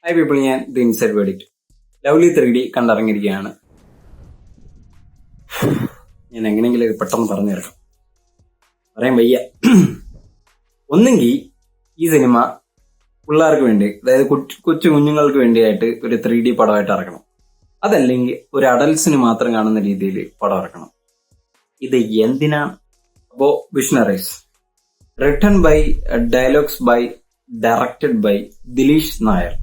High people, ഞാൻ the inside verdict lovely 3D കണ്ടിറങ്ങിയിരിക്കുകയാണ്. ഞാൻ എങ്ങനെയെങ്കിലും പെട്ടെന്ന് പറഞ്ഞു തരാം, പറയാൻ വയ്യ. ഒന്നെങ്കിൽ ഈ സിനിമ പിള്ളേർക്ക് വേണ്ടി, അതായത് കൊച്ചു കുഞ്ഞുങ്ങൾക്ക് വേണ്ടിയായിട്ട് ഒരു 3D പടമായിട്ട് ഇറക്കണം. അതല്ലെങ്കിൽ ഒരു അഡൽസിന് മാത്രം കാണുന്ന രീതിയിൽ പടം ഇറക്കണം. ഇത് എന്തിനാണ്? അപ്പോ visionaries, written by, dialogues by, directed by Dileesh Nair,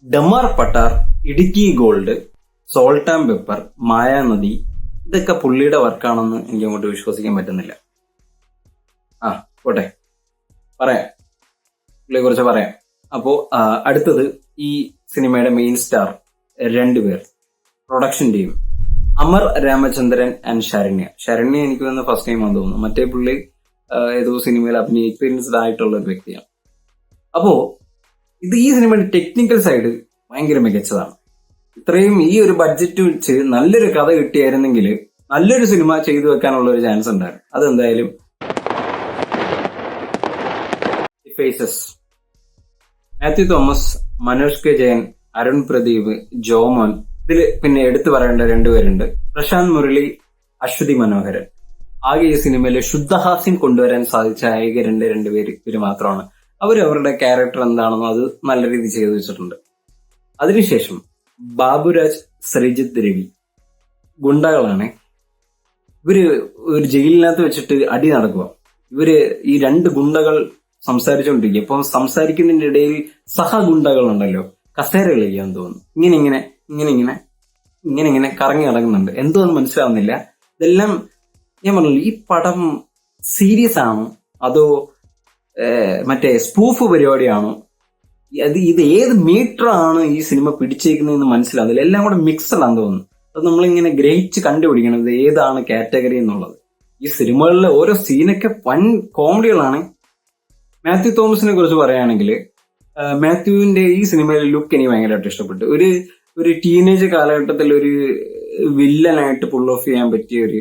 Damar Pattar, Idukki gold, salt and pepper, Mayanadi, ഇതൊക്കെ പുള്ളിയുടെ വർക്കാണെന്ന് എനിക്ക് അങ്ങോട്ട് വിശ്വസിക്കാൻ പറ്റുന്നില്ല. പോട്ടെ, പറയാം, പുള്ളിയെ കുറിച്ച് പറയാം. അപ്പോ അടുത്തത് ഈ സിനിമയുടെ മെയിൻ സ്റ്റാർ രണ്ടുപേർ, production team Amar Ramachandran and Saranya എനിക്ക് വന്ന് ഫസ്റ്റ് ടൈം ആണെന്ന് തോന്നുന്നു. മറ്റേ പുള്ളി ഏതോ സിനിമയിൽ എക്സ്പീരിയൻസ്ഡ് ആയിട്ടുള്ള ഒരു വ്യക്തിയാണ്. അപ്പോ ഈ സിനിമയുടെ ടെക്നിക്കൽ സൈഡ് ഭയങ്കര മികച്ചതാണ്. ഇത്രയും ഈ ഒരു ബഡ്ജറ്റ് വെച്ച് നല്ലൊരു കഥ കിട്ടിയായിരുന്നെങ്കിൽ നല്ലൊരു സിനിമ ചെയ്തു വെക്കാനുള്ള ഒരു ചാൻസ് ഉണ്ടായിരുന്നു. അതെന്തായാലും ഫേസസ്, മാത്യു തോമസ്, മനോജ് കെ ജയൻ, അരുൺ പ്രദീപ്, ജോമോൻ, ഇതിൽ പിന്നെ എടുത്തു പറയേണ്ട രണ്ടുപേരുണ്ട്, പ്രശാന്ത് മുരളി, അശ്വതി മനോഹരൻ. ആകെ ഈ സിനിമയിൽ ശുദ്ധഹാസ്യം കൊണ്ടുവരാൻ സാധിച്ച ഏക രണ്ടുപേര് ഇവര് മാത്രമാണ്. അവരുടെ ക്യാരക്ടർ എന്താണെന്നോ അത് നല്ല രീതിയിൽ ചെയ്തു വെച്ചിട്ടുണ്ട്. അതിനുശേഷം ബാബുരാജ്, ശ്രീജിത്ത് രവി, ഗുണ്ടകളാണ് ഇവര്. ഒരു ജയിലിനകത്ത് വെച്ചിട്ട് അടി നടക്കുക. ഈ രണ്ട് ഗുണ്ടകൾ സംസാരിച്ചുകൊണ്ടിരിക്കുക. ഇപ്പം സംസാരിക്കുന്നതിന്റെ ഇടയിൽ സഹഗുണ്ടകളുണ്ടല്ലോ, കസേര കളിക്കാൻ തോന്നുന്നു, ഇങ്ങനെ കറങ്ങി നടക്കുന്നുണ്ട്. എന്തോന്ന് മനസ്സിലാവുന്നില്ല. ഇതെല്ലാം ഞാൻ പറഞ്ഞു, ഈ പടം സീരിയസ് ആണോ അതോ മറ്റേ സ്പൂഫ് പരിപാടിയാണോ? ഇത് ഏത് മീറ്റർ ആണ് ഈ സിനിമ പിടിച്ചേക്കുന്നതെന്ന് മനസ്സിലാവുന്നില്ല. എല്ലാം കൂടെ മിക്സഡ് ആണെന്ന് തോന്നുന്നു. അത് നമ്മളിങ്ങനെ ഗ്രഹിച്ച് കണ്ടുപിടിക്കണം ഇത് ഏതാണ് കാറ്റഗറി എന്നുള്ളത്. ഈ സിനിമകളിലെ ഓരോ സീനൊക്കെ വൻ കോമഡികളാണ്. മാത്യു തോമസിനെ കുറിച്ച് പറയുകയാണെങ്കിൽ, മാത്യുവിന്റെ ഈ സിനിമയിലെ ലുക്ക് എനിക്ക് ഭയങ്കരമായിട്ട് ഇഷ്ടപ്പെട്ടു. ഒരു ടീനേജ് കാലഘട്ടത്തിൽ ഒരു വില്ലനായിട്ട് പുൾ ഓഫ് ചെയ്യാൻ പറ്റിയ ഒരു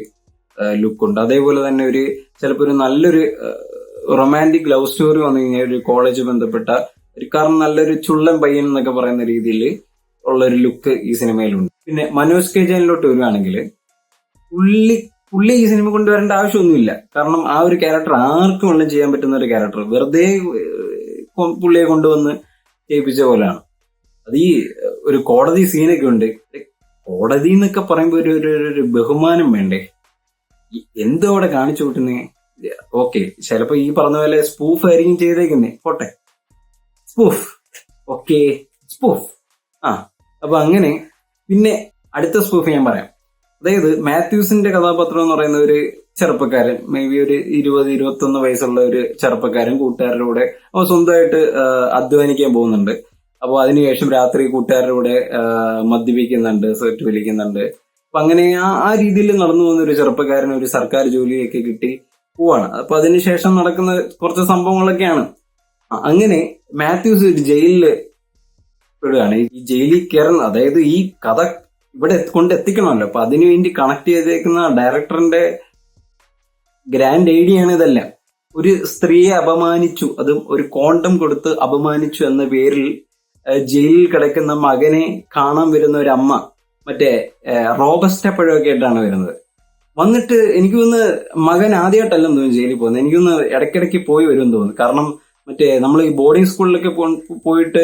ലുക്കുണ്ട്. അതേപോലെ തന്നെ ചിലപ്പോൾ ഒരു നല്ലൊരു റൊമാൻറ്റിക് ലവ് സ്റ്റോറി വന്നു കഴിഞ്ഞാൽ ഒരു കോളേജ് ബന്ധപ്പെട്ട കാരണം നല്ലൊരു ചുള്ളൻ പയ്യൻ എന്നൊക്കെ പറയുന്ന രീതിയിൽ ഉള്ള ഒരു ലുക്ക് ഈ സിനിമയിലുണ്ട്. പിന്നെ മനോജ് കെ ജയനിലോട്ട് വരുവാണെങ്കിൽ പുള്ളി ഈ സിനിമ കൊണ്ടുവരേണ്ട ആവശ്യമൊന്നുമില്ല. കാരണം ആ ഒരു ക്യാരക്ടർ ആർക്കും വെള്ളം ചെയ്യാൻ പറ്റുന്ന ഒരു ക്യാരക്ടർ വെറുതെ പുള്ളിയെ കൊണ്ടുവന്ന് ചെയ്യിപ്പിച്ച പോലെയാണ്. അത് ഒരു കോടതി സീനൊക്കെ ഉണ്ട്. കോടതി എന്നൊക്കെ പറയുമ്പോൾ ഒരു ബഹുമാനം വേണ്ടേ? എന്തോ അവിടെ കാണിച്ചു കൂട്ടുന്നേ. ഓക്കെ, ചിലപ്പോ ഈ പറഞ്ഞ പോലെ സ്പൂഫ് ആയിരിക്കും ചെയ്തേക്കുന്നേ, പോട്ടെ, സ്പൂഫ്, ഓക്കെ, സ്പൂഫ്. അപ്പൊ അങ്ങനെ പിന്നെ അടുത്ത സ്പൂഫ് ഞാൻ പറയാം. അതായത് മാത്യൂസിന്റെ കഥാപാത്രം എന്ന് പറയുന്ന ഒരു ചെറുപ്പക്കാരൻ, മേ ബി ഒരു 20-21 വയസ്സുള്ള ഒരു ചെറുപ്പക്കാരൻ കൂട്ടുകാരുടെ കൂടെ അവൻ സ്വന്തമായിട്ട് അധ്വാനിക്കാൻ പോകുന്നുണ്ട്. അപ്പോൾ അതിനുശേഷം രാത്രി കൂട്ടുകാരുടെ കൂടെ മദ്യപിക്കുന്നുണ്ട്, സെറ്റ് വലിക്കുന്നുണ്ട്. അപ്പൊ അങ്ങനെ ആ രീതിയിൽ നടന്നു പോകുന്ന ഒരു ചെറുപ്പക്കാരൻ ഒരു സർക്കാർ ജോലിയൊക്കെ കിട്ടി പോവാണ്. അപ്പൊ അതിനുശേഷം നടക്കുന്ന കുറച്ച് സംഭവങ്ങളൊക്കെയാണ്. അങ്ങനെ മാത്യൂസ് ഒരു ജയിലില് പെടുകയാണ്. ഈ ജയിലിൽ കയറുന്ന, അതായത് ഈ കഥ ഇവിടെ കൊണ്ടെത്തിക്കണമല്ലോ, അപ്പൊ അതിനുവേണ്ടി കണക്ട് ചെയ്തേക്കുന്ന ഡയറക്ടറിന്റെ ഗ്രാൻഡ് ഐഡിയ ആണ് ഇതെല്ലാം. ഒരു സ്ത്രീയെ അപമാനിച്ചു, അതും ഒരു കോണ്ടം കൊടുത്ത് അപമാനിച്ചു എന്ന പേരിൽ ജയിലിൽ കിടക്കുന്ന മകനെ കാണാൻ വരുന്ന ഒരു അമ്മ, മറ്റേ റോബസ്റ്റ പഴമൊക്കെ ആയിട്ടാണ് വരുന്നത്. വന്നിട്ട് എനിക്ക് തോന്നുന്നു മകൻ ആദ്യമായിട്ടല്ലെന്ന് തോന്നുന്നു ജയിലിൽ പോകുന്നത്. എനിക്കൊന്ന് ഇടയ്ക്കിടയ്ക്ക് പോയി വരുമെന്ന് തോന്നുന്നു. കാരണം മറ്റേ നമ്മൾ ഈ ബോർഡിംഗ് സ്കൂളിലൊക്കെ പോയിട്ട്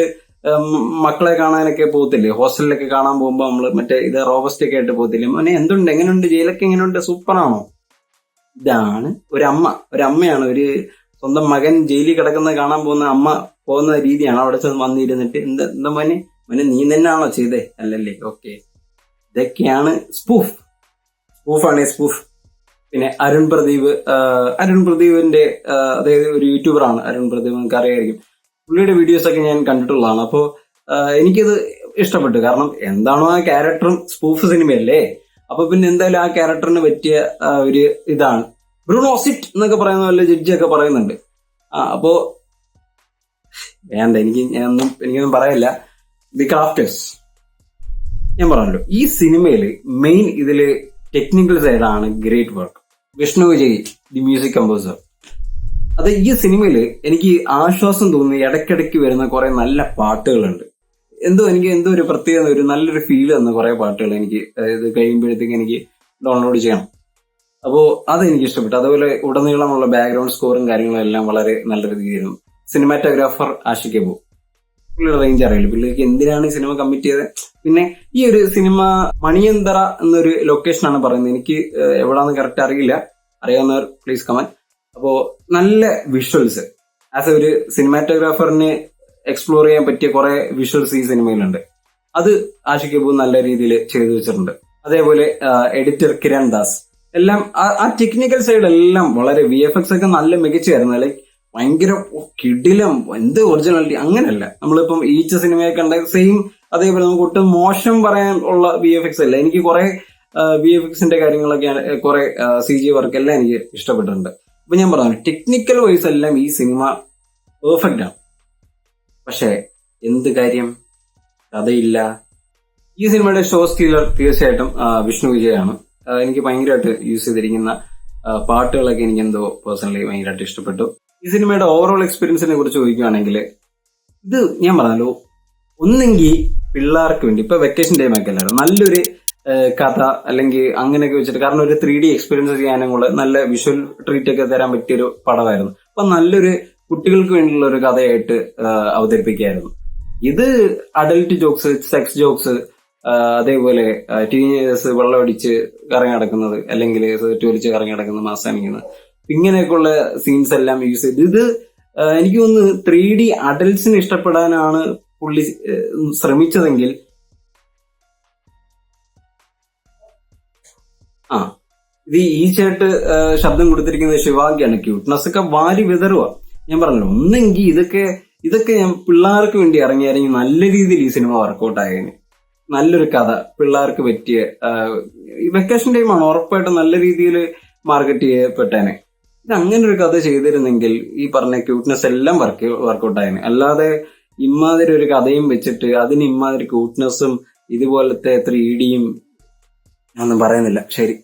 മക്കളെ കാണാനൊക്കെ പോകത്തില്ലേ, ഹോസ്റ്റലിലൊക്കെ കാണാൻ പോകുമ്പോൾ നമ്മൾ മറ്റേ റോബസ്റ്റ് ഒക്കെ ആയിട്ട് പോകത്തില്ലേ, മോനെ എന്തുണ്ട്, എങ്ങനെയുണ്ട്, ജയിലൊക്കെ എങ്ങനെയുണ്ട്, സൂപ്പറാണോ? ഇതാണ് ഒരമ്മയാണ് ഒരു സ്വന്തം മകൻ ജയിലിൽ കിടക്കുന്നത് കാണാൻ പോകുന്ന അമ്മ പോകുന്ന രീതിയാണ്. അവിടെ ചെന്ന് വന്നിരുന്നിട്ട് എന്താ മോനെ നീ തന്നെയാണോ ചെയ്തേ? അല്ലല്ലേ, ഓക്കെ. ഇതൊക്കെയാണ് സ്പൂഫാണ് സ്പൂഫ്. പിന്നെ അരുൺ പ്രദീപിന്റെ അതായത് ഒരു യൂട്യൂബറാണ് അരുൺ പ്രദീപ്, നിങ്ങൾക്ക് അറിയായിരിക്കും. പുള്ളിയുടെ വീഡിയോസ് ഒക്കെ ഞാൻ കണ്ടിട്ടുള്ളതാണ്. അപ്പോ എനിക്കത് ഇഷ്ടപ്പെട്ടു. കാരണം എന്താണോ ആ ക്യാരക്ടറും സ്പൂഫ് സിനിമയല്ലേ, അപ്പൊ പിന്നെ എന്തായാലും ആ ക്യാരക്ടറിന് പറ്റിയ ഒരു ഇതാണ്. ബ്രൂണോ സിറ്റ് എന്നൊക്കെ പറയുന്ന പോലെ ജഡ്ജിയൊക്കെ പറയുന്നുണ്ട്. അപ്പോ വേണ്ട, എനിക്കൊന്നും പറയില്ല. ദി ക്രാഫ്റ്റേഴ്സ് ഞാൻ പറഞ്ഞല്ലോ, ഈ സിനിമയില് മെയിൻ ഇതില് ടെക്നിക്കൽ സൈഡാണ് great work. Vishnu Vijay, the music composer. അത് ഈ സിനിമയിൽ എനിക്ക് ആശ്വാസം തോന്നി ഇടയ്ക്കിടയ്ക്ക് വരുന്ന കുറെ നല്ല പാട്ടുകളുണ്ട്. എനിക്ക് എന്തോ ഒരു പ്രത്യേക ഒരു നല്ലൊരു ഫീൽ തന്ന കുറെ പാട്ടുകൾ എനിക്ക് ഇത് കഴിയുമ്പോഴത്തേക്ക് എനിക്ക് ഡൗൺലോഡ് ചെയ്യണം. അപ്പോ അതെനിക്ക് ഇഷ്ടപ്പെട്ടു. അതുപോലെ ഉടനീളമുള്ള ബാക്ക്ഗ്രൗണ്ട് സ്കോറും കാര്യങ്ങളും എല്ലാം വളരെ നല്ല രീതിയിലും. സിനിമാറ്റോഗ്രാഫർ ആഷിഖ് അബു, പുള്ളിയുടെ റേഞ്ച് അറിയില്ല, പുള്ളിക്ക് എന്തിനാണ് ഈ സിനിമ കമ്മിറ്റ് ചെയ്തത്. പിന്നെ ഈ ഒരു സിനിമ മണിയന്തറ എന്നൊരു ലൊക്കേഷനാണ് പറയുന്നത്. എനിക്ക് എവിടാന്ന് കറക്റ്റ് അറിയില്ല, അറിയാവുന്നവർ പ്ലീസ് കമന്റ്. അപ്പോ നല്ല വിഷ്വൽസ്, ആസ് എ ഒരു സിനിമാറ്റോഗ്രാഫറിന് എക്സ്പ്ലോർ ചെയ്യാൻ പറ്റിയ കുറെ വിഷ്വൽസ് ഈ സിനിമയിലുണ്ട്. അത് ആഷിഖ് അബു നല്ല രീതിയിൽ ചെയ്തു വെച്ചിട്ടുണ്ട്. അതേപോലെ എഡിറ്റർ കിരൺ ദാസ്, എല്ലാം ആ ടെക്നിക്കൽ സൈഡ് എല്ലാം വളരെ VFX ഒക്കെ നല്ല മികച്ചായിരുന്നു. ലൈക്ക് ഭയങ്കര കിടിലം, എന്ത് ഒറിജിനാലിറ്റി അങ്ങനല്ല. നമ്മളിപ്പം ഈച്ച സിനിമയെ കണ്ട സെയിം അതേപോലെ നമുക്ക് ഒട്ടും മോശം പറയാൻ ഉള്ള VFX അല്ല. എനിക്ക് കുറെ VFXന്റെ കാര്യങ്ങളൊക്കെ കുറെ CG വർക്ക് എല്ലാം എനിക്ക് ഇഷ്ടപ്പെട്ടിട്ടുണ്ട്. അപ്പൊ ഞാൻ പറഞ്ഞു ടെക്നിക്കൽ വൈസ് എല്ലാം ഈ സിനിമ പെർഫെക്റ്റ് ആണ്. പക്ഷെ എന്ത് കാര്യം, കഥയില്ല. ഈ സിനിമയുടെ ഷോ സ്റ്റീലർ തീർച്ചയായിട്ടും വിഷ്ണു വിജയാണ്. എനിക്ക് ഭയങ്കരമായിട്ട് യൂസ് ചെയ്തിരിക്കുന്ന പാട്ടുകളൊക്കെ എനിക്ക് എന്തോ പേഴ്സണലി ഭയങ്കരമായിട്ട് ഇഷ്ടപ്പെട്ടു. ഈ സിനിമയുടെ ഓവറോൾ എക്സ്പീരിയൻസിനെ കുറിച്ച് ചോദിക്കുകയാണെങ്കിൽ, ഇത് ഞാൻ പറഞ്ഞല്ലോ, ഒന്നെങ്കിൽ പിള്ളേർക്ക് വേണ്ടി, ഇപ്പൊ വെക്കേഷൻ ടൈം ഒക്കെ അല്ലായിരുന്നു, നല്ലൊരു കഥ അല്ലെങ്കിൽ അങ്ങനെയൊക്കെ വെച്ചിട്ട്, കാരണം ഒരു 3D എക്സ്പീരിയൻസ് ചെയ്യാനും കൂടെ നല്ല വിഷ്വൽ ട്രീറ്റ് ഒക്കെ തരാൻ പറ്റിയൊരു പടമായിരുന്നു. അപ്പൊ നല്ലൊരു കുട്ടികൾക്ക് വേണ്ടിയുള്ള ഒരു കഥയായിട്ട് അവതരിപ്പിക്കുകയായിരുന്നു. ഇത് അഡൽട്ട് ജോക്സ്, സെക്സ് ജോക്സ്, അതേപോലെ ടീനേജേഴ്സ് വെള്ളമടിച്ച് കറങ്ങി നടക്കുന്നത് അല്ലെങ്കിൽ സേർട്ട് വലിച്ച് കറങ്ങി നടക്കുന്നത്, മാസാനിക്കുന്നത്, ഇങ്ങനെയൊക്കെയുള്ള സീൻസ് എല്ലാം യൂസ് ചെയ്ത് ഇത് എനിക്ക് തോന്നുന്നു 3D അഡൽട്സിന് ഇഷ്ടപ്പെടാനാണ് പുള്ളി ശ്രമിച്ചതെങ്കിൽ ഇത് ഈ ചേട്ട് ശബ്ദം കൊടുത്തിരിക്കുന്നത് ശിവാങ്കിയാണ്. ക്യൂട്ട്നെസ് ഒക്കെ വാരി വിതറുക. ഞാൻ പറഞ്ഞല്ലോ, ഒന്നെങ്കിൽ ഇതൊക്കെ ഞാൻ പിള്ളേർക്ക് വേണ്ടി ഇറങ്ങിയാണെങ്കിൽ നല്ല രീതിയിൽ ഈ സിനിമ വർക്കൗട്ട് ആയതിന്. നല്ലൊരു കഥ, പിള്ളേർക്ക് പറ്റിയ വെക്കേഷൻ ടൈമാണ്, ഉറപ്പായിട്ടും നല്ല രീതിയിൽ മാർക്കറ്റ് ചെയ്യപ്പെട്ടേനെ. ഇത് അങ്ങനെ ഒരു കഥ ചെയ്തിരുന്നെങ്കിൽ ഈ പറഞ്ഞ ക്യൂട്ട്നെസ് എല്ലാം വർക്കൗട്ട് ആയതിന്. അല്ലാതെ ഇമാതിരി ഒരു കഥയും വെച്ചിട്ട് അതിന് ഇമാതിരി ക്യൂട്ട്നെസ്സും ഇതുപോലത്തെ 3Dയും ഒന്നും പറയുന്നില്ല. ശരി.